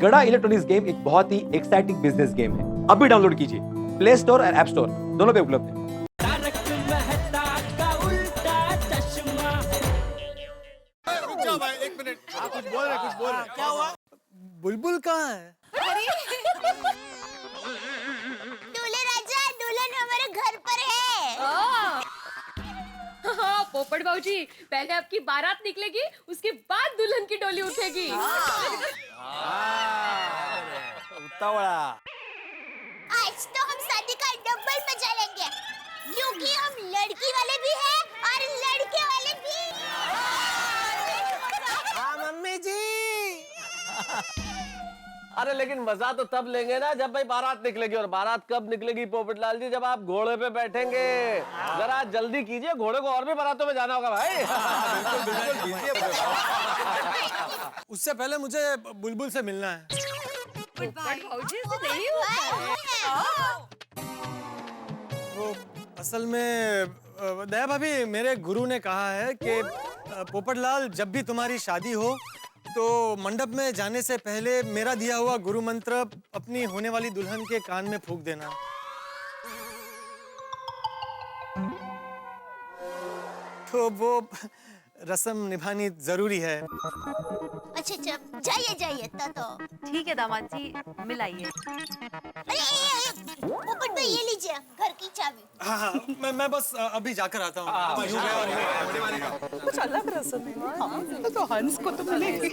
गड़ा electronics game एक बहुत ही एक्साइटिंग बिजनेस गेम है। अभी डाउनलोड कीजिए, प्ले स्टोर और ऐप स्टोर दोनों पे उपलब्ध है। रुक जाओ भाई, एक मिनट। हाँ, कुछ बोल रहे। क्या हुआ? बुलबुल कहाँ है? दूल्हे राजा, दुल्हन हमारे घर पर है। हाँ, पोपट बाबूजी, पहले आपकी बारात निकलेगी, उसके बाद दुल्हन की डोली उठेगी। उतावळा। आज तो हम शादी का डबल मजा लेंगे, क्योंकि हम लड़की वाले भी हैं और लड़के वाले भी। हाँ मम्मी जी। अरे लेकिन मजा तो तब लेंगे ना जब भाई बारात निकलेगी। और बारात कब निकलेगी पोपटलाल जी? जब आप घोड़े पे बैठेंगे। जरा जल्दी कीजिए, घोड़े को और भी बारातों में जाना होगा भाई। उससे पहले मुझे बुलबुल से मिलना है। पोपट बाबूजी से नहीं होता है। वो असल में दया भाभी, मेरे गुरु ने कहा है कि पोपटलाल, जब भी तुम्हारी शादी हो तो मंडप में जाने से पहले मेरा दिया हुआ गुरु मंत्र अपनी होने वाली दुल्हन के कान में फूंक देना। तो वो रस्म निभानी जरूरी है। अच्छा, जाइए तो। ठीक है दामाद जी, मिलाइए। अरे पोपट भाई, ये लीजिए घर की चाबी। हाँ, मैं बस अभी जाकर आता हूँ। कुछ अलग रस्म है तो हंस को तो मिलेगी।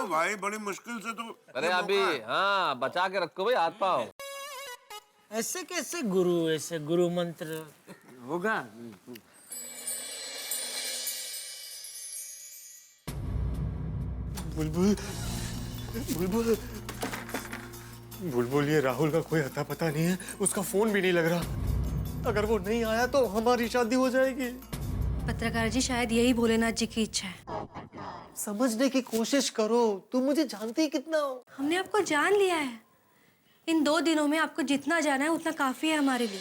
भाई बड़ी मुश्किल से तो। अरे अभी हाँ, बचा के रखो भाई हाथ पाओ। ऐसे कैसे गुरु, ऐसे गुरु मंत्र होगा? बुलबुल, बुलबुल, बुलबुल, ये राहुल का कोई अता पता नहीं है। उसका फोन भी नहीं लग रहा। अगर वो नहीं आया तो हमारी शादी हो जाएगी। पत्रकार जी, शायद यही भोलेनाथ जी की इच्छा है। समझने की कोशिश करो, तुम मुझे जानती ही कितना हो। हमने आपको जान लिया है। इन 2 दिनों में आपको जितना जाना है उतना काफी है हमारे लिए।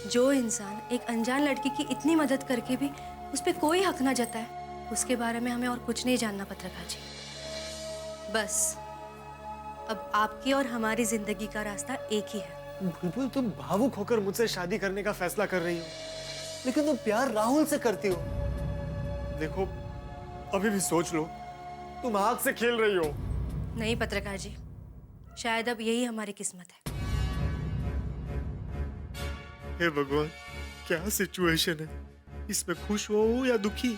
जो इंसान एक अनजान लड़की की इतनी मदद करके भी उस पर कोई हक ना जताए, उसके बारे में हमें और कुछ नहीं जानना पत्रकार जी। बस अब आपकी और हमारी जिंदगी का रास्ता एक ही है। बुलबुल, तुम भावुक होकर मुझसे शादी करने का फैसला कर रही हो, लेकिन तुम प्यार राहुल से करती हो। देखो, अभी भी सोच लो, तुम आग से खेल रही हो। नहीं पत्रकार जी, शायद अब यही हमारी किस्मत है। हे भगवान, क्या सिचुएशन है? इसमें खुश हो या दुखी,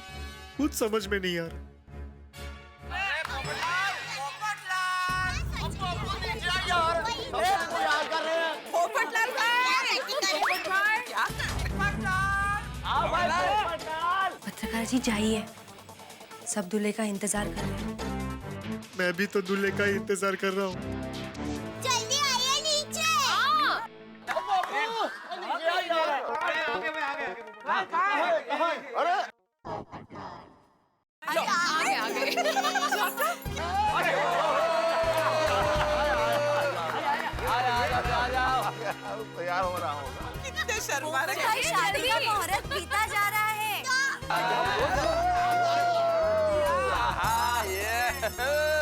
कुछ समझ में नहीं आ रहा। पत्रकार जी जाइए, सब दूल्हे का इंतजार कर रहे हैं। मैं भी तो दूल्हे का इंतजार कर रहा हूँ। जल्दी आइए नीचे। तैयार हो रहा हूँ। कितने शर्मा रहे हैं। शादी का मुहूर्त बीता जा रहा है।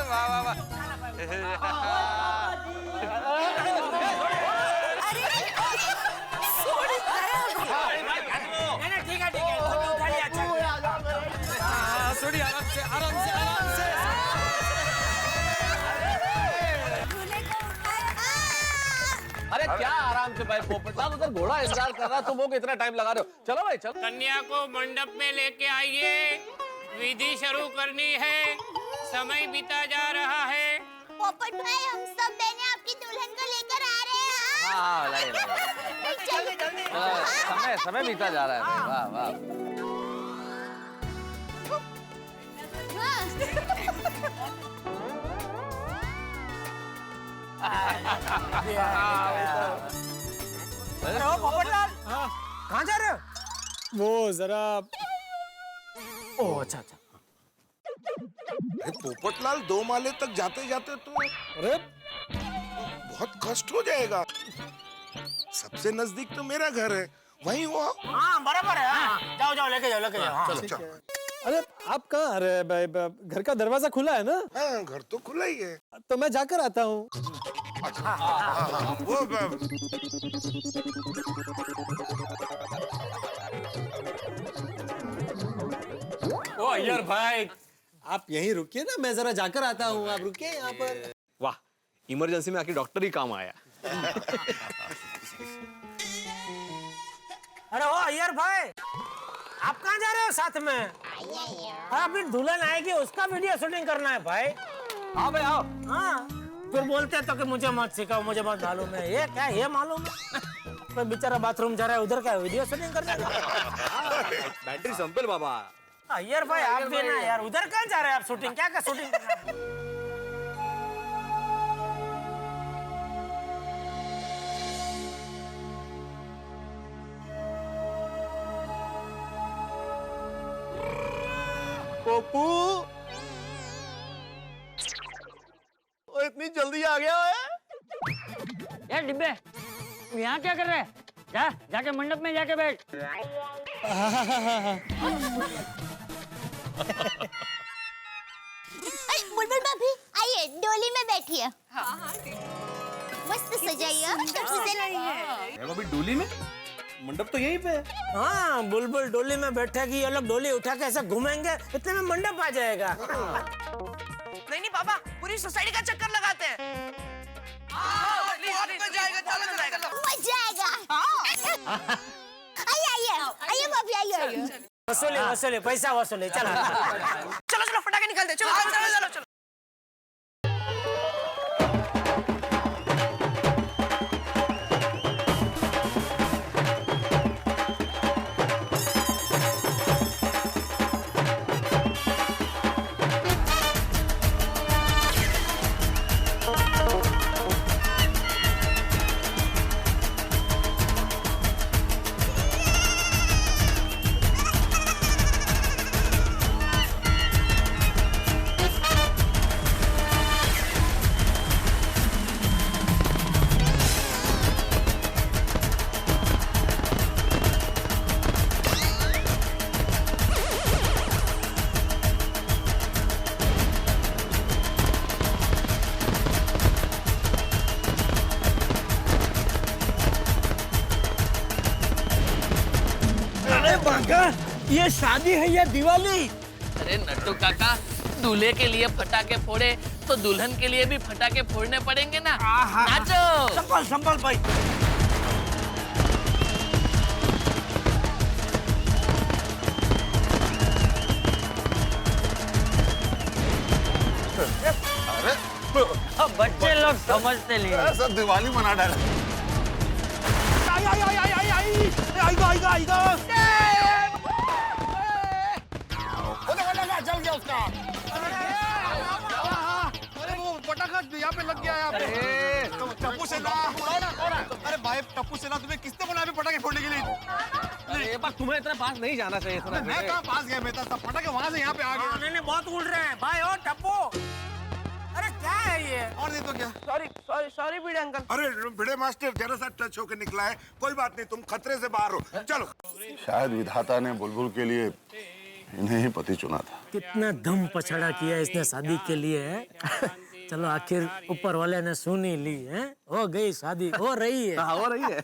वाह वाह सोनी, आराम से। अरे क्या आराम से भाई, पोपटलाल उधर घोड़ा इंतजार कर रहा, तुम लोग इतना टाइम लगा रहे हो। चलो भाई चलो। कन्या को मंडप में लेके आइए, विधि शुरू करनी है, समय बीता जा रहा है। पोपट भाई, हम सब बहनें आपकी दुल्हन को लेकर आ रहे हैं। हाँ जल्दी समय बीता जा रहा है। वाह वाह। पोपटलाल, कहाँ जा रहे हो? वो जरा। ओह अच्छा। पोपटलाल, 2 माले तक जाते जाते तो अरे बहुत कष्ट हो जाएगा। सबसे नजदीक तो मेरा घर है, वही हुआ। हाँ बराबर है। हाँ, जाओ जाओ लेके जाओ हाँ। अरे आप कहाँ आ रहे हैं भाई? घर का दरवाजा खुला है ना? हाँ, घर तो खुला ही है। तो मैं जाकर आता हूँ। वो ओ अय्यर भाई, आप यहीं रुकिए ना, मैं जरा जाकर आता हूँ। आप रुकिए यहाँ पर। वाह, इमरजेंसी में आखिर डॉक्टर ही काम आया। अरे ओ अय्यर भाई, आप कहाँ जा रहे हो साथ में? अभी दुल्हन आएगी, उसका वीडियो शूटिंग करना है भाई। हाँ भाई आओ। हाँ, फिर बोलते हैं तो कि मुझे मत सिखाओ, मुझे मत मालूम है। ये क्या ये मालूम है? तो बेचारा बाथरूम जा रहा है, उधर क्या वीडियो शूटिंग करने का? बैटरी संपेल बाबा। अय्यर भाई आप भी ना यार, उधर कहाँ जा रहे हैं आप? शूटिंग क्या क्या शूटिंग करना है? पप्पू ओ इतनी जल्दी आ गया है? यार डिब्बे, तू यहाँ क्या कर रहा है? जाके मंडप में जाके बैठ। अरे बुलबुल भाभी आइए, डोली में बैठिए। मस्त सजाइए। अभी डोली में? मंडप तो यहीं पे है। हाँ, बुलबुल डोली में बैठेगी, ये लोग डोली उठा के ऐसे घूमेंगे, इतने में मंडप आ जाएगा। नहीं पापा, पूरी सोसाइटी का चक्कर लगाते हैं। मजा आएगा। आइए भाभी, आइए। वसूले पैसा वसूले, चलो चलो फटाके निकालते, चलो। ये शादी है या दिवाली? अरे नट्टू काका, दूल्हे के लिए फटाके फोड़े तो दुल्हन के लिए भी फटाके फोड़ने पड़ेंगे ना। नाचो। संभल भाई। बच्चे लोग समझते नहीं। सब दिवाली मना डाला। जल गया उसका। अरे वो पटाखा यहाँ पे लग गया है। टप्पू सेना। अरे भाई टप्पू सेना, तुम्हें किसने बोला अभी पटाखे फोड़ने के लिए? अरे बार तुम्हें इतना पास नहीं जाना चाहिए था। मैं कहाँ पास गया? मैं तो पटाखे वहाँ से यहाँ पे आ गए। नहीं बहुत उड़ रहे हैं भाई। ओ टप्पू, अरे क्या है ये? और नहीं तो क्या? सॉरी भिड़े अंकल। अरे भिड़े मास्टर, जरा सा टच होकर निकला है, कोई बात नहीं, तुम खतरे से बाहर हो। चलो। शायद विधाता ने बुलबुल के लिए इन्हें ही पति चुना था। कितना दम पछड़ा किया इसने शादी के लिए है? चलो आखिर ऊपर वाले ने सुन ही ली है। हो गई शादी, हो रही है। हो रही है।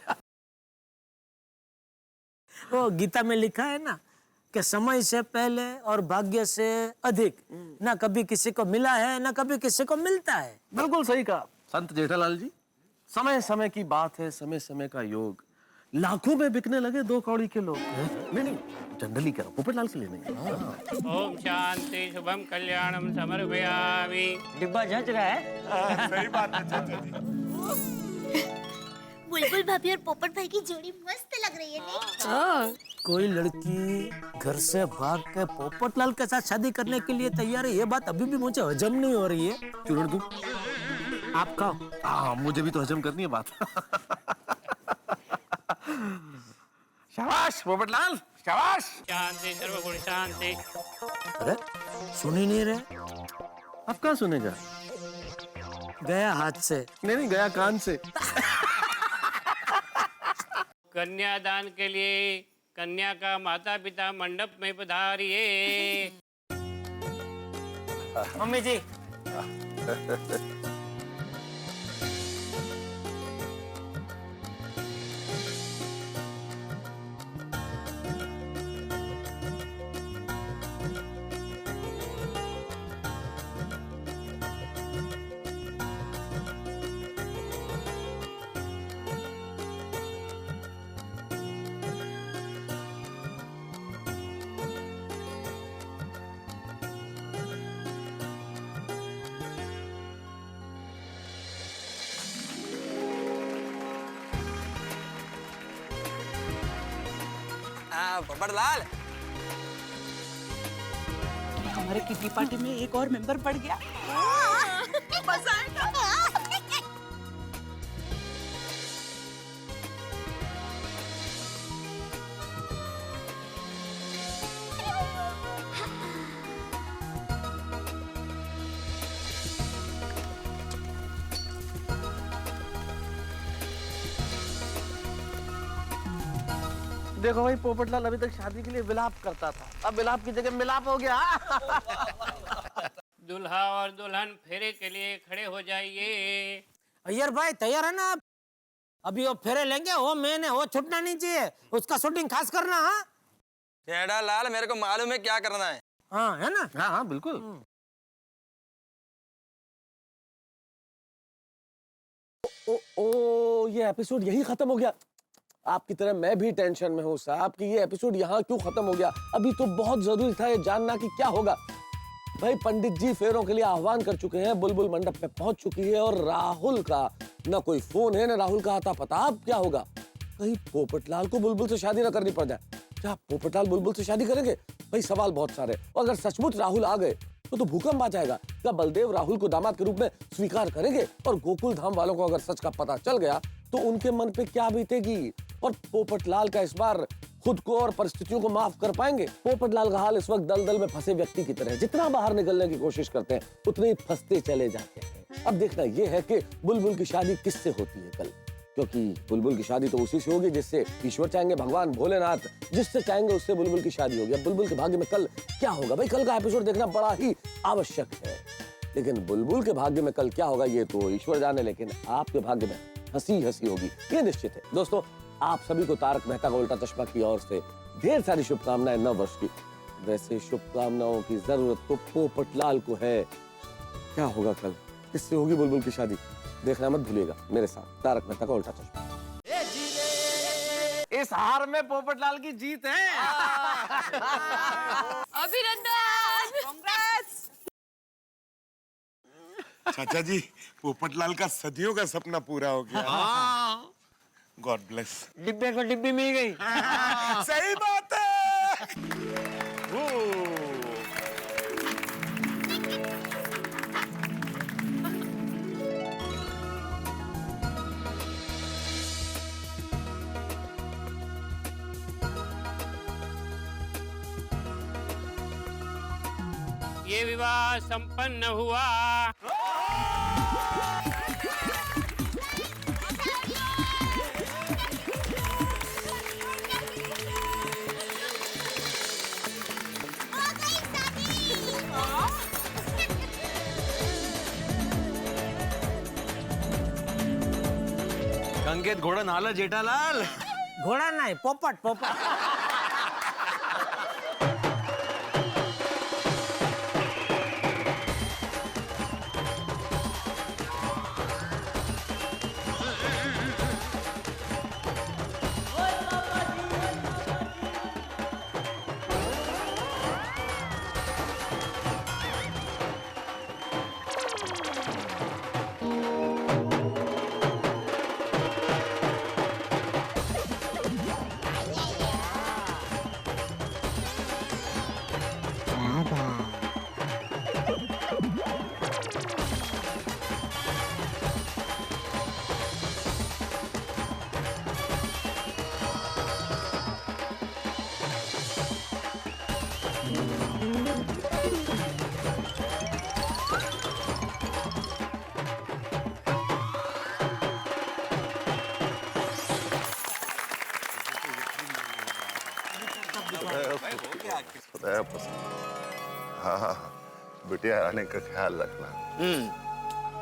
वो गीता में लिखा है ना कि समय से पहले और भाग्य से अधिक ना कभी किसी को मिला है ना कभी किसी को मिलता है। बिल्कुल सही कहा संत जेठालाल जी। समय समय की बात है, समय समय का योग। लाखों में बिकने लगे 2 कौड़ी के लोग। नहीं जनरली कह रहा हूं, पोपटलाल के लिए नहीं। ओम शांति शुभम कल्याणम समर्पयामि। डिब्बा जच रहा है। सही बात है चाचा जी। बुलबुल भाभी और पोपट भाई की जोड़ी मस्त लग रही है नहीं? कोई लड़की घर से भाग के पोपटलाल के साथ शादी करने के लिए तैयार है, ये बात अभी भी मुझे हजम नहीं हो रही है। चूरण तू आप खाओ। हाँ, मुझे भी तो हजम करनी है बात। शाबाश पोपटलाल, शाबाश। शांति सर्वगुण शांति। अरे सुन ही नहीं रहे। अब कहाँ सुनेगा? गया हाथ से। नहीं गया कान से। कन्यादान के लिए कन्या का माता पिता मंडप में पधारिए। मम्मी जी। पोपटलाल, हमारे किटी पार्टी में एक और मेंबर बढ़ गया। मजा आएगा। देखो भाई, पोपटलाल अभी तक शादी के लिए विलाप करता था, अब विलाप की जगह मिलाप हो गया। दूल्हा और दुल्हन फेरे के लिए खड़े हो जाइए। अय्यर भाई तैयार है ना आप? अभी वो फेरे लेंगे, वो मैंने वो छूटना नहीं चाहिए, उसका शूटिंग खास करना। हाँ जेठालाल, मेरे को मालूम है क्या करना है। हाँ है ना? हाँ हाँ बिल्कुल। ओ ये एपिसोड यही खत्म हो गया। आपकी तरह मैं भी टेंशन में हूँ साहब कि ये एपिसोड यहाँ क्यों खत्म हो गया। अभी तो बहुत जरूरी था ये जानना कि क्या होगा। भाई पंडित जी फेरों के लिए आह्वान कर चुके हैं, बुलबुल मंडप पे पहुंच चुकी है और राहुल का ना कोई फोन है ना राहुल का आता पता। अब क्या होगा? कहीं पोपटलाल को बुलबुल से शादी ना करनी पड़ जाए। क्या पोपटलाल बुलबुल से शादी करेंगे? भाई सवाल बहुत सारे। और अगर सचमुच राहुल आ गए तो भूकंप आ जाएगा। क्या बलदेव राहुल को दामाद के रूप में स्वीकार करेंगे? और गोकुल धाम वालों को अगर सच का पता चल गया तो उनके मन पे क्या बीतेगी? और पोपटलाल का इस बार खुद को और परिस्थितियों को माफ कर पाएंगे? पोपटलाल का हाल इस वक्त दलदल में फंसे व्यक्ति की तरह है। जितना बाहर निकलने की कोशिश करते हैं उतने ही फंसते चले जाते हैं। अब देखना यह है कि बुलबुल की शादी किससे होती है कल, क्योंकि बुलबुल की शादी तो उसी से होगी जिससे ईश्वर चाहेंगे, भगवान भोलेनाथ जिससे चाहेंगे उससे बुलबुल की शादी होगी। अब बुलबुल के भाग्य में कल क्या होगा? भाई कल का एपिसोड देखना बड़ा ही आवश्यक है। लेकिन बुलबुल के भाग्य में कल क्या होगा ये तो ईश्वर जाने, लेकिन आपके भाग्य में हंसी हंसी होगी ये निश्चित है। दोस्तों, आप सभी को तारक मेहता का उल्टा चश्मा की ओर से ढेर सारी शुभकामनाएं नव वर्ष की। वैसे शुभकामनाओं की जरूरत तो पोपटलाल को है। क्या होगा कल? किससे होगी बुलबुल की शादी? देखना मत भूलिएगा मेरे साथ तारक मेहता का उल्टा चश्मा। इस हार में पोपटलाल की जीत है। अभिनंदन। चाचा जी, पोपटलाल का सदियों का सपना पूरा हो गया। God bless. डिब्बे को डिब्बी मिल गई। सही बात है। ये विवाह संपन्न हुआ। संकेत घोड़ा नाला जेठालाल। घोड़ा नहीं, पोपट पोपट। पसंद। हाँ हाँ हाँ, बिटिया रानी का ख्याल रखना।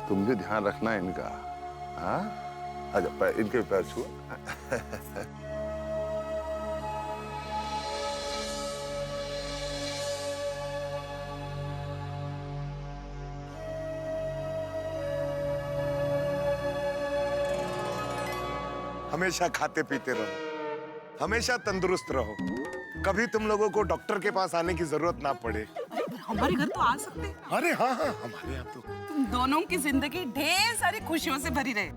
तुम भी ध्यान रखना इनका। हाँ, आजा इनके पैर छुओ। हमेशा खाते पीते रहो, हमेशा तंदुरुस्त रहो, कभी तुम लोगों को डॉक्टर के पास आने की जरूरत ना पड़े। हमारे घर तो आ सकते हैं। अरे हाँ हाँ, हमारे यहाँ तो तुम दोनों की जिंदगी ढेर सारी खुशियों से भरी रहे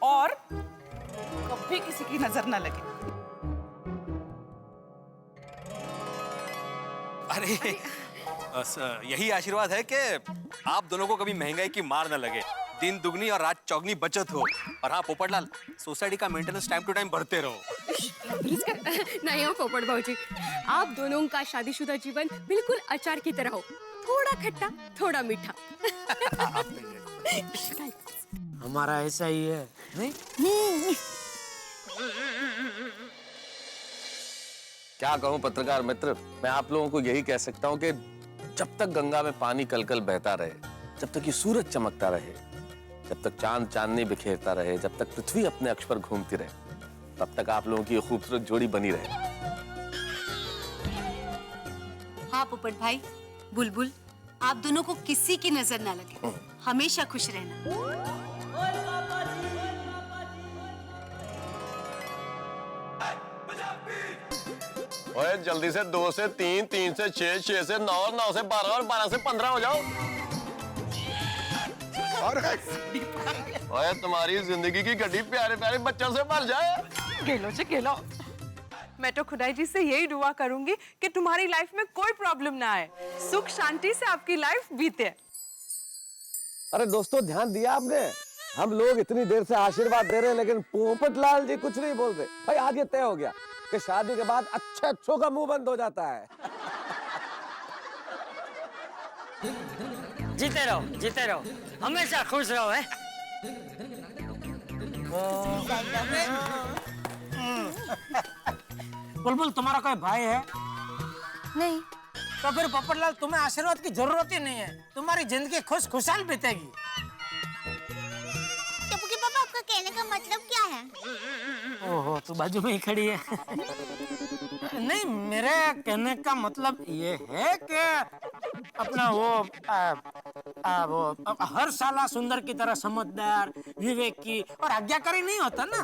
और कभी किसी की नजर ना लगे। अरे बस यही आशीर्वाद है कि आप दोनों को कभी महंगाई की मार न लगे, दिन दुगनी और रात चौगनी बचत हो। और हाँ पोपटलाल, सोसाइटी का मेंटेनेंस टाइम टू टाइम भरते रहो। नहीं हो पोपट भाऊजी, आप दोनों का शादीशुदा जीवन बिल्कुल अचार की तरह हो, थोड़ा खट्टा थोड़ा मीठा। हमारा ऐसा ही है, नहीं? क्या कहूं पत्रकार मित्र, मैं आप लोगों को यही कह सकता हूं कि जब तक गंगा में पानी कलकल बहता रहे, जब तक ये सूरज चमकता रहे, जब तक चांद चांदनी बिखेरता रहे, जब तक पृथ्वी अपने अक्ष पर घूमती रहे, तब तक आप लोगों की ये खूबसूरत जोड़ी बनी रहे। हाँ पोपट भाई, बुलबुल, आप दोनों को किसी की नजर ना लगे, हमेशा खुश रहना। ओए जल्दी से 2 से 3, 3 से 6, 6 से 9, 9 से 12 और 12 से 15 हो जाओ। ओए तुम्हारी जिंदगी की गड्डी प्यारे प्यारे बच्चों से भर जाए। गेलो जी गेलो, मैं तो खुदाई जी से यही दुआ करूंगी कि तुम्हारी लाइफ में कोई प्रॉब्लम ना आए, सुख शांति से आपकी लाइफ बीते। अरे दोस्तों, ध्यान दिया आपने? हम लोग इतनी देर से आशीर्वाद दे रहे हैं, लेकिन पोपटलाल जी कुछ नहीं बोल रहे। भाई आज ये तय हो गया कि शादी के बाद अच्छों का मुंह बंद हो जाता है। जीते रहो, हमेशा खुश रहो, है? बुलबुल, तुम्हारा कोई भाई है? नहीं। तो फिर पोपटलाल, तुम्हें आशीर्वाद की जरूरत ही नहीं है, तुम्हारी जिंदगी खुशहाल बीतेगी। टप्पू पापा, आपका कहने का मतलब क्या है? ओहो, तू बाजू में ही खड़ी है। नहीं, मेरे कहने का मतलब ये है कि अपना वो हर साला सुंदर की तरह समझदार, विवेकी और आज्ञाकारी नहीं होता ना।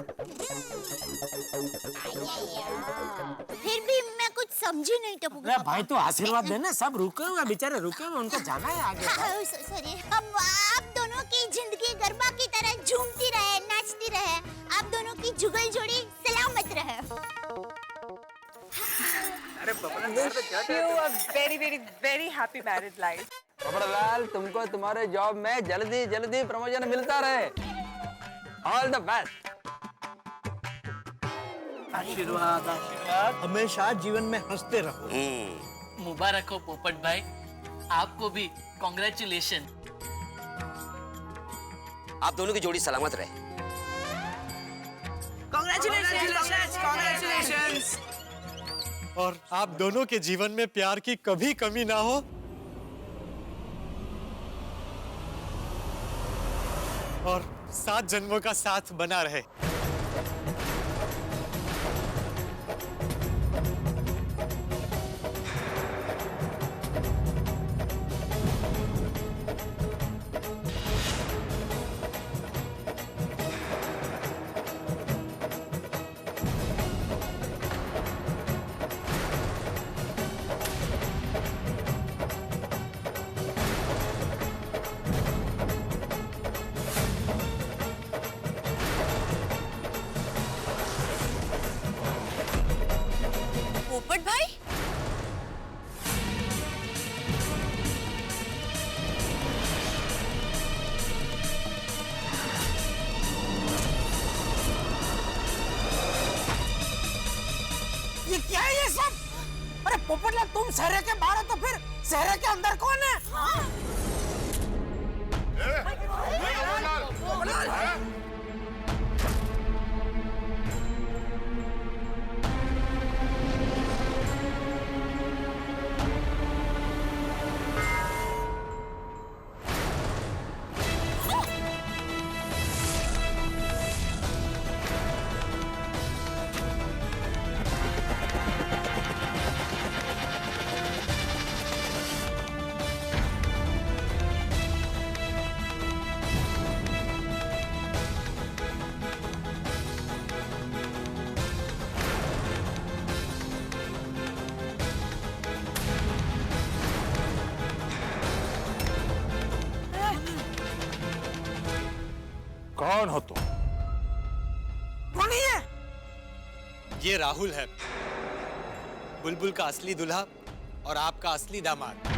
फिर भी मैं कुछ समझी नहीं टप्पू पापा। भाई तो आशीर्वाद देना, सब रुके हुए बेचारे, रुके हुए, उनको जाना है आगे। सॉरी, अब आप दोनों की जिंदगी गरबा की तरह झूमती रहे, नाचती रहे, आप दोनों की जुगल जोड़ी सलामत रहे। Very happy married life. Popatlal, तुमको तुम्हारे जॉब में जल्दी जल्दी प्रमोशन मिलता रहे। All the best. आशीर्वाद आशीर्वाद, हमेशा जीवन में हंसते रहो। मुबारक हो पोपट भाई, आपको भी कॉन्ग्रेचुलेशन। आप दोनों की जोड़ी सलामत रहे। Congratulations! और आप दोनों के जीवन में प्यार की कभी कमी ना हो, और 7 जन्मों का साथ बना रहे। पोपट भाई, ये क्या है ये सब? अरे पोपटलाल, तुम शहर के बाहर हो तो फिर शहर के अंदर कौन है? ये राहुल है, बुलबुल का असली दूल्हा और आपका असली दामाद।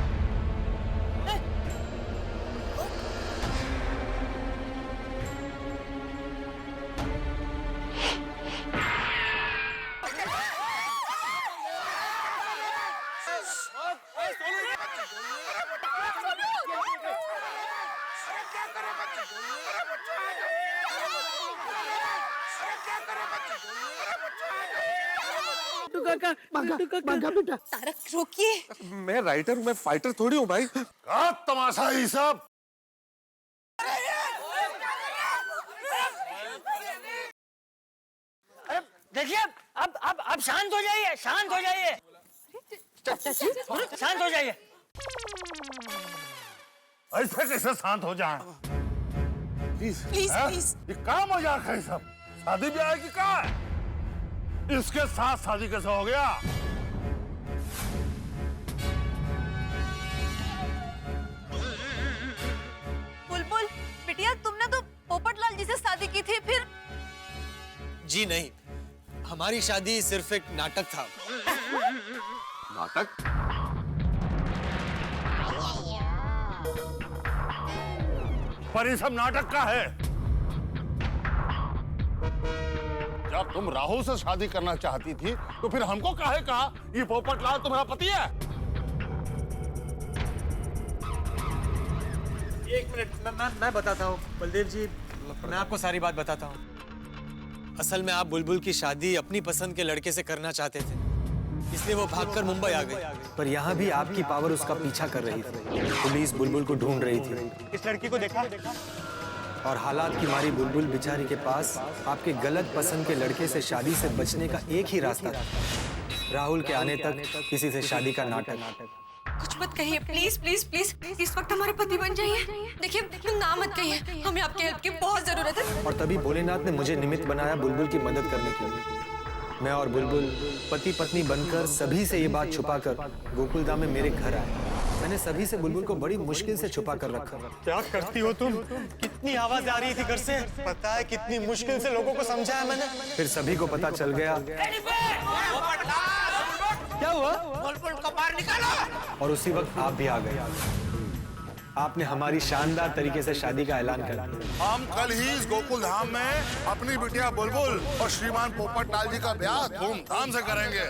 बेटा तारक रोकिए। मैं राइटर हूँ, मैं फाइटर थोड़ी हूँ भाई। क्या तमाशा है ये सब? देखिए अब शांत हो जाइए, शांत हो जाइए, शांत हो जाइए। ऐसे कैसे शांत हो जाए? Please please. ये क्या मजाक है सब? शादी ब्याह की क्या है? इसके साथ शादी कैसे हो गया? बुलबुल बिटिया, तुमने तो पोपटलाल जी से शादी की थी, फिर? जी नहीं, हमारी शादी सिर्फ एक नाटक था। नाटक? पर ये सब नाटक का है। जब तुम राहुल से शादी करना चाहती थी तो फिर हमको काहे कहा ये पोपटलाल तुम्हारा पति है? एक मिनट, मैं बताता हूँ बलदेव जी, मैं आपको सारी बात बताता हूँ। असल में आप बुलबुल की शादी अपनी पसंद के लड़के से करना चाहते थे, इसलिए वो भागकर मुंबई आ गई। पर यहाँ भी आपकी पावर उसका पीछा कर रही थी। पुलिस बुलबुल को ढूंढ रही थी। इस लड़की को देखा? और हालात की मारी बुलबुल बेचारी के पास आपके गलत पसंद के लड़के से शादी से बचने का एक ही रास्ता था, राहुल के आने तक किसी से शादी का नाटक। कुछ मत कहिए प्लीज प्लीज प्लीज, इस वक्त हमारे पति बन जाइए। देखिए ना मत कहिए, हमें आपके हेल्प की बहुत जरूरत है। और तभी भोलेनाथ ने मुझे निमित्त बनाया बुलबुल की मदद करने के लिए। मैं और बुलबुल पति पत्नी बनकर सभी से ये बात छुपाकर गोकुलधाम में मेरे घर आए। मैंने सभी से बुलबुल को बड़ी मुश्किल से छुपा कर रखा। क्या करती हो तुम? कितनी आवाज आ रही थी घर से, पता है कितनी मुश्किल से लोगों को समझाया मैंने। फिर सभी को पता चल गया। क्या हुआ? बुलबुल को बाहर निकालो। और उसी वक्त आप भी आ गए। आपने हमारी शानदार तरीके से शादी का ऐलान कर दिया। हम कल ही इस गोकुल धाम में अपनी बिटिया बुलबुल और श्रीमान पोपटलाल जी का ब्याह धूमधाम से करेंगे।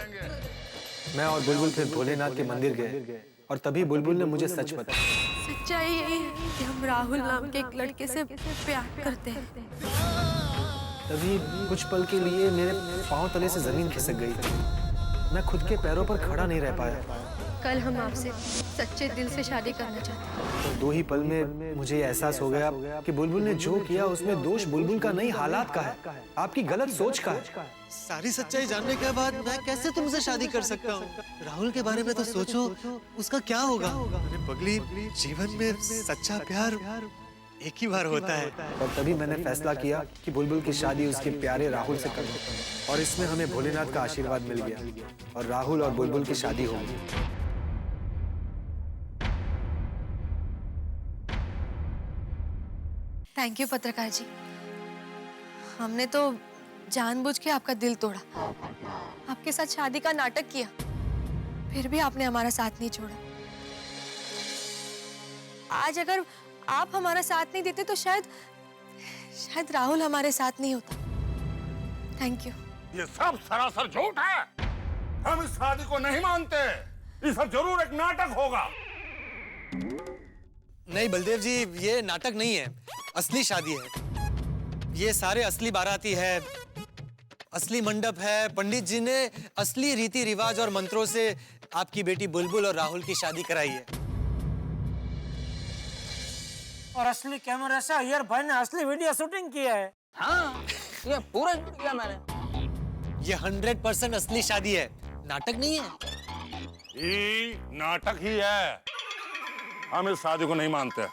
मैं और बुलबुल फिर भोलेनाथ के मंदिर गए और तभी बुलबुल ने मुझे सच बताया। सच्चाई यही है कि हम राहुल नाम के एक लड़के से प्यार करते हैं। तभी कुछ पल के लिए मेरे पांव तले से जमीन खिसक गई। मैं खुद के पैरों पर खड़ा नहीं रह पाया। कल हम आपसे सच्चे दिल से शादी करना चाहते हैं। तो 2 ही पल में मुझे ये एहसास हो गया कि बुलबुल ने जो किया उसमें दोष बुलबुल का नहीं, हालात का है, आपकी गलत सोच का है। सारी सच्चाई जानने के बाद मैं कैसे तुमसे शादी कर सकता हूँ? राहुल के बारे में तो सोचो, उसका क्या होगा? अरे पगली, जीवन में सच्चा प्यार एक ही बार होता है। और तभी मैंने फैसला किया कि बुलबुल की शादी उसके प्यारे राहुल से कर दूं। और इसमें हमें भोलेनाथ का आशीर्वाद मिल गया और राहुल और बुलबुल की शादी हो गई। थैंक यू पत्रकार जी, हमने तो जानबूझ के आपका दिल तोड़ा, आपके साथ शादी का नाटक किया, फिर भी आपने हमारा साथ नहीं छोड़ा। आज अगर आप हमारा साथ नहीं देते तो शायद राहुल हमारे साथ नहीं होता। Thank you. ये सब सरासर झूठ है। हम इस शादी को नहीं मानते। ये सब जरूर एक नाटक होगा। नहीं बलदेव जी, ये नाटक नहीं है, असली शादी है। ये सारे असली बाराती है, असली मंडप है। पंडित जी ने असली रीति रिवाज और मंत्रों से आपकी बेटी बुलबुल और राहुल की शादी कराई है। और असली कैमरा से अय्यर भाई ने असली वीडियो शूटिंग किया है। हाँ, ये पूरा किया मैंने। ये 100% असली शादी है, नाटक नहीं है। ये नाटक ही है। हम इस शादी को नहीं मानते।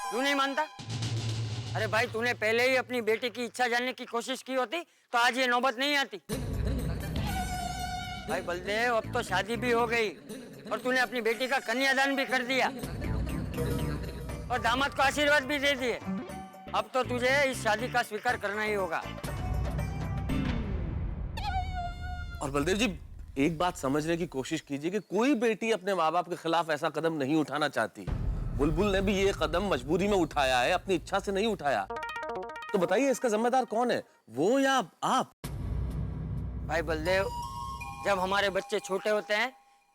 क्यों नहीं मानता? अरे भाई, तूने पहले ही अपनी बेटी की इच्छा जानने की कोशिश की होती तो आज ये नौबत नहीं आती। भाई बलदेव, अब तो शादी भी हो गई और तूने अपनी बेटी का कन्यादान भी कर दिया और दामाद को आशीर्वाद भी दे दिए। अब तो तुझे इस शादी का स्वीकार करना ही होगा। और बलदेव जी, एक बात समझने की कोशिश कीजिए कि कोई बेटी अपने माँ बाप के खिलाफ ऐसा कदम नहीं उठाना चाहती। बुलबुल ने भी ये कदम मजबूरी में उठाया है, अपनी इच्छा से नहीं उठाया। तो बताइए इसका जिम्मेदार कौन है, वो या आप? भाई बलदेव, जब हमारे बच्चे छोटे होते हैं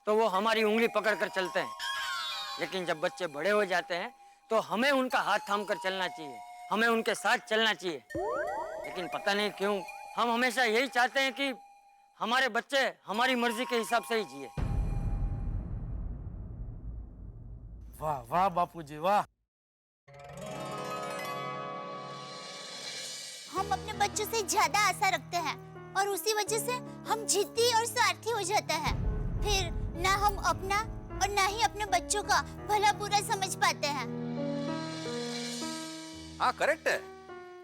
तो वो हमारी उंगली पकड़कर चलते हैं, लेकिन जब बच्चे बड़े हो जाते हैं तो हमें उनका हाथ थामकर चलना चाहिए, हमें उनके साथ चलना चाहिए। लेकिन पता नहीं क्यों हम हमेशा यही चाहते हैं कि हमारे बच्चे हमारी मर्जी के हिसाब से ही जिए। वाह वाह बापूजी वाह। हम अपने बच्चों से ज्यादा आशा रखते हैं और उसी वजह से हम जिद्दी और स्वार्थी हो जाते हैं। फिर ना हम अपना और ना ही अपने बच्चों का भला बुरा समझ पाते हैं। हाँ करेक्ट है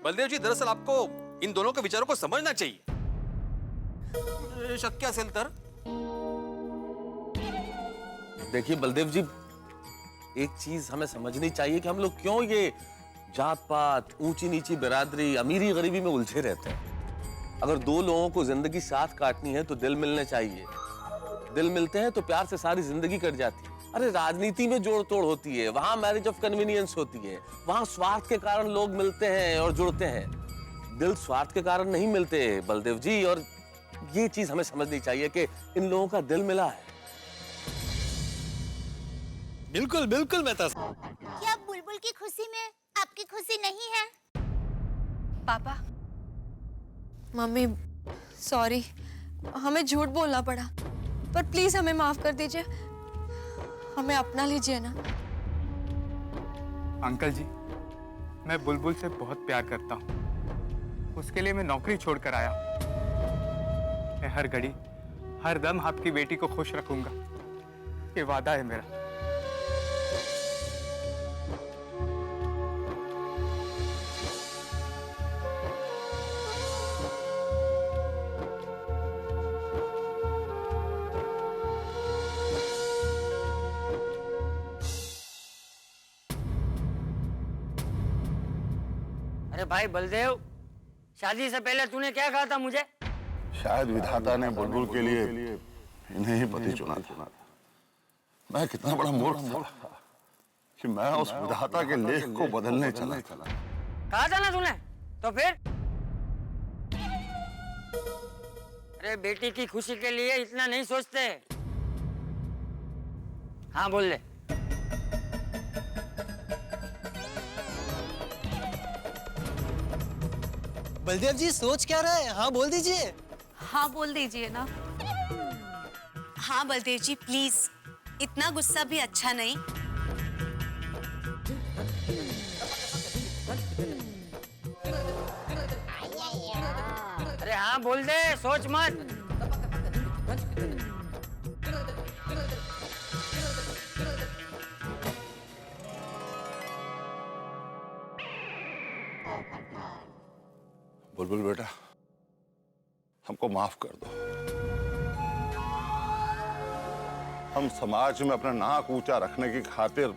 बलदेव जी, दरअसल आपको इन दोनों के विचारों को समझना चाहिए। शक्य असेल तर। देखिए बलदेव जी, एक चीज हमें समझनी चाहिए कि हम लोग क्यों ये जात पात, ऊंची नीची बिरादरी, अमीरी गरीबी में उलझे रहते हैं। अगर दो लोगों को जिंदगी साथ काटनी है तो दिल मिलने चाहिए। दिल मिलते हैं तो प्यार से सारी जिंदगी कट जाती है। अरे राजनीति में जोड़ तोड़ होती है, वहां मैरिज ऑफ कन्वीनियंस होती है, वहां स्वार्थ के कारण लोग मिलते हैं और जुड़ते हैं। दिल स्वार्थ के कारण नहीं मिलते बलदेव जी, और ये चीज हमें समझनी चाहिए कि इन लोगों का दिल मिला है। बिल्कुल बिल्कुल मेहता। क्या बुलबुल की खुशी में आपकी खुशी नहीं है? पापा, मम्मी, सॉरी, हमें झूठ बोलना पड़ा, पर प्लीज हमें माफ कर दीजिए, हमें अपना लीजिए ना। अंकल जी, मैं बुलबुल से बहुत प्यार करता हूँ, उसके लिए मैं नौकरी छोड़कर आया हूँ। मैं हर घड़ी हर दम आपकी बेटी को खुश रखूंगा, ये वादा है मेरा। अरे भाई बलदेव, शादी से पहले तूने क्या कहा था मुझे? शायद विधाता ने बुलबुल के लिए इन्हें ही पति चुना था। मैं कितना बड़ा मूर्ख था कि मैं उस विधाता के लेख को बदलने चला। कहा था ना तूने, तो फिर? अरे बेटी की खुशी के लिए इतना नहीं सोचते। हाँ बोल ले। बलदेव जी सोच क्या रहे हैं? हाँ बोल दीजिए। हाँ बोल दीजिए ना। हाँ बलदेव जी प्लीज, इतना गुस्सा भी अच्छा नहीं। अरे हाँ बोल दे, सोच मत। बुलबुल बेटा, हमको माफ कर दो। हम समाज में अपना नाक ऊंचा रखने की खातिर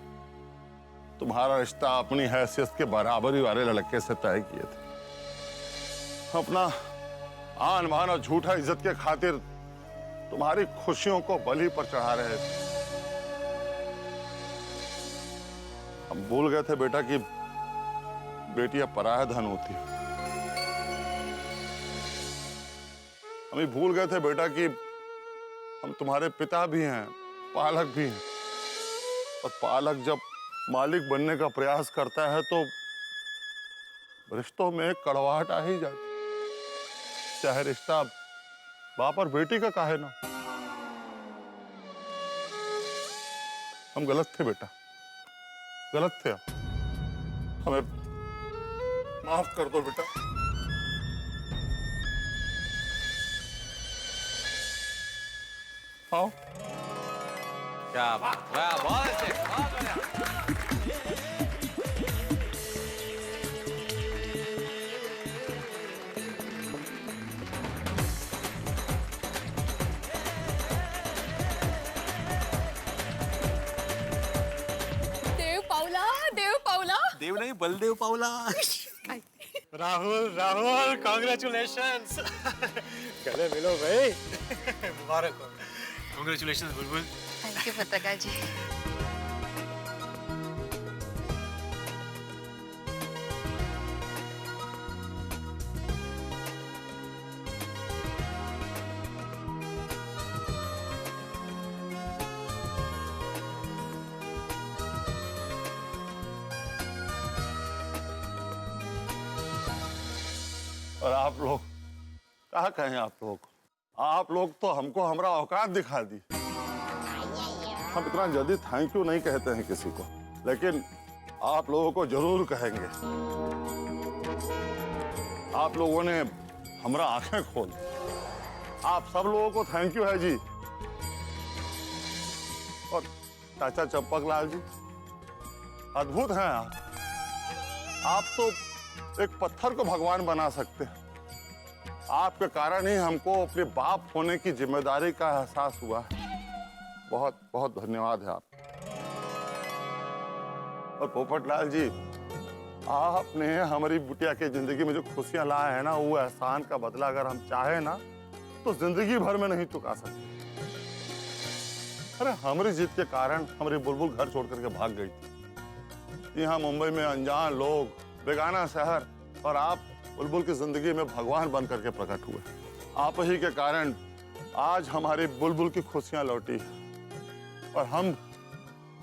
तुम्हारा रिश्ता अपनी हैसियत के बराबरी वाले लड़के से तय किए थे। अपना आन मान और झूठा इज्जत के खातिर तुम्हारी खुशियों को बलि पर चढ़ा रहे थे। हम भूल गए थे बेटा कि बेटियां पराया धन होती है। हम भूल गए थे बेटा कि हम तुम्हारे पिता भी हैं, पालक भी हैं, और पालक जब मालिक बनने का प्रयास करता है तो रिश्तों में कड़वाहट आ ही जाती, चाहे रिश्ता बाप और बेटी का काहे ना। हम गलत थे बेटा, गलत थे। हमें माफ कर दो बेटा। आओ। क्या बात, वाह, बहुत अच्छे, बहुत बढ़िया। देव पावला, देव पावला। देव नहीं, बलदेव पावला। राहुल राहुल कॉन्ग्रेचुलेशंस। गले मिलो भाई। मुबारक हो। Congratulations Bulbul. थैंक यू पताका जी। और आप लोग क्या कहें, आप लोग तो हमको हमारा औकात दिखा दी। हम इतना जल्दी थैंक यू नहीं कहते हैं किसी को, लेकिन आप लोगों को जरूर कहेंगे। आप लोगों ने हमारा आंखें खोल, आप सब लोगों को थैंक यू है जी। और चाचा चंपक लाल जी, अद्भुत हैं आप तो एक पत्थर को भगवान बना सकते हैं। आपके कारण ही हमको अपने बाप होने की जिम्मेदारी का एहसास हुआ। बहुत बहुत धन्यवाद है आप। और पोपटलाल जी, आपने हमारी बिटिया की जिंदगी में जो खुशियां लाए हैं ना, वो एहसान का बदला अगर हम चाहे ना तो जिंदगी भर में नहीं चुका सकते। अरे हमारी जीत के कारण हमारी बुलबुल घर छोड़ करके भाग गई थी। यहाँ मुंबई में अनजान लोग, बेगाना शहर, और आप बुलबुल की जिंदगी में भगवान बन करके प्रकट हुए। आप ही के कारण आज हमारी बुलबुल की खुशियां लौटी। और हम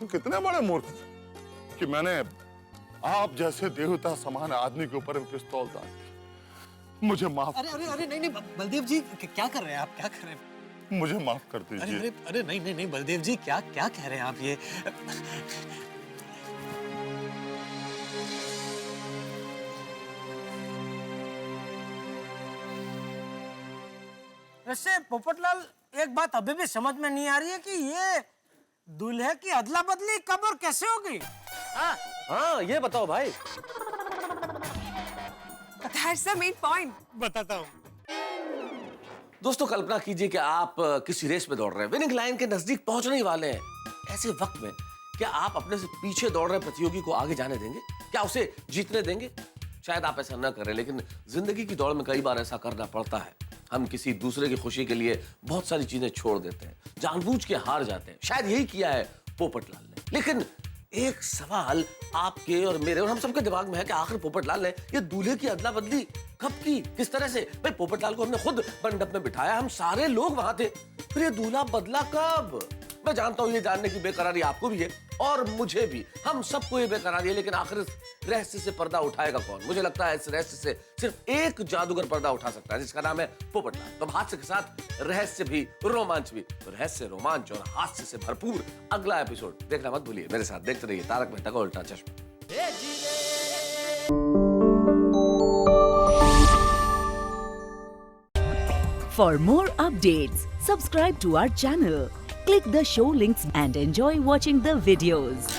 कितने बड़े मूर्ख थे कि मैंने आप जैसे देवता समान आदमी के ऊपर पिस्तौल डाल दी। मुझे माफ। अरे अरे अरे नहीं बलदेव जी, क्या कर रहे हैं आप? क्या कर रहे हैं? मुझे माफ कर दीजिए। अरे अरे नहीं बलदेव जी, क्या कह रहे हैं आप ये? वैसे पोपटलाल, एक बात अभी भी समझ में नहीं आ रही है कि ये दूल्हे की अदला बदली कब और कैसे होगी? हाँ, ये बताओ भाई। That's the main point. बताता हूँ। दोस्तों, कल्पना कीजिए कि आप किसी रेस में दौड़ रहे हैं, विनिंग लाइन के नजदीक पहुंचने ही वाले हैं। ऐसे वक्त में क्या आप अपने से पीछे दौड़ रहे प्रतियोगी को आगे जाने देंगे? क्या उसे जीतने देंगे? शायद आप ऐसा न करें, लेकिन जिंदगी की दौड़ में कई बार ऐसा करना पड़ता है। हम किसी दूसरे की खुशी के लिए बहुत सारी चीजें छोड़ देते हैं, जानबूझ के हार जाते हैं। शायद यही किया है पोपटलाल ने। लेकिन एक सवाल आपके और मेरे और हम सबके दिमाग में है कि आखिर पोपटलाल ने ये दूल्हे की अदला बदली कब की, किस तरह से? भाई, पोपटलाल को हमने खुद मंडप में बिठाया, हम सारे लोग वहां थे, फिर ये दूल्हा बदला कब? मैं जानता हूं ये जानने की बेकरारी आपको भी है और मुझे भी, हम सबको ये बेकरारी है, लेकिन आखिर इस रहस्य से पर्दा उठाएगा कौन? मुझे लगता है इस रहस्य से सिर्फ एक जादूगर पर्दा उठा सकता है, जिसका नाम है पोपटलाल। तो हास्य के साथ रहस्य भी, रोमांच भी। तो रहस्य, रोमांच और हास्य से भरपूर अगला एपिसोड देखना मत भूलिए। मेरे साथ देखते रहिए तारक मेहता का उल्टा चश्मा। For more updates, subscribe to our channel, click the show links and enjoy watching the videos.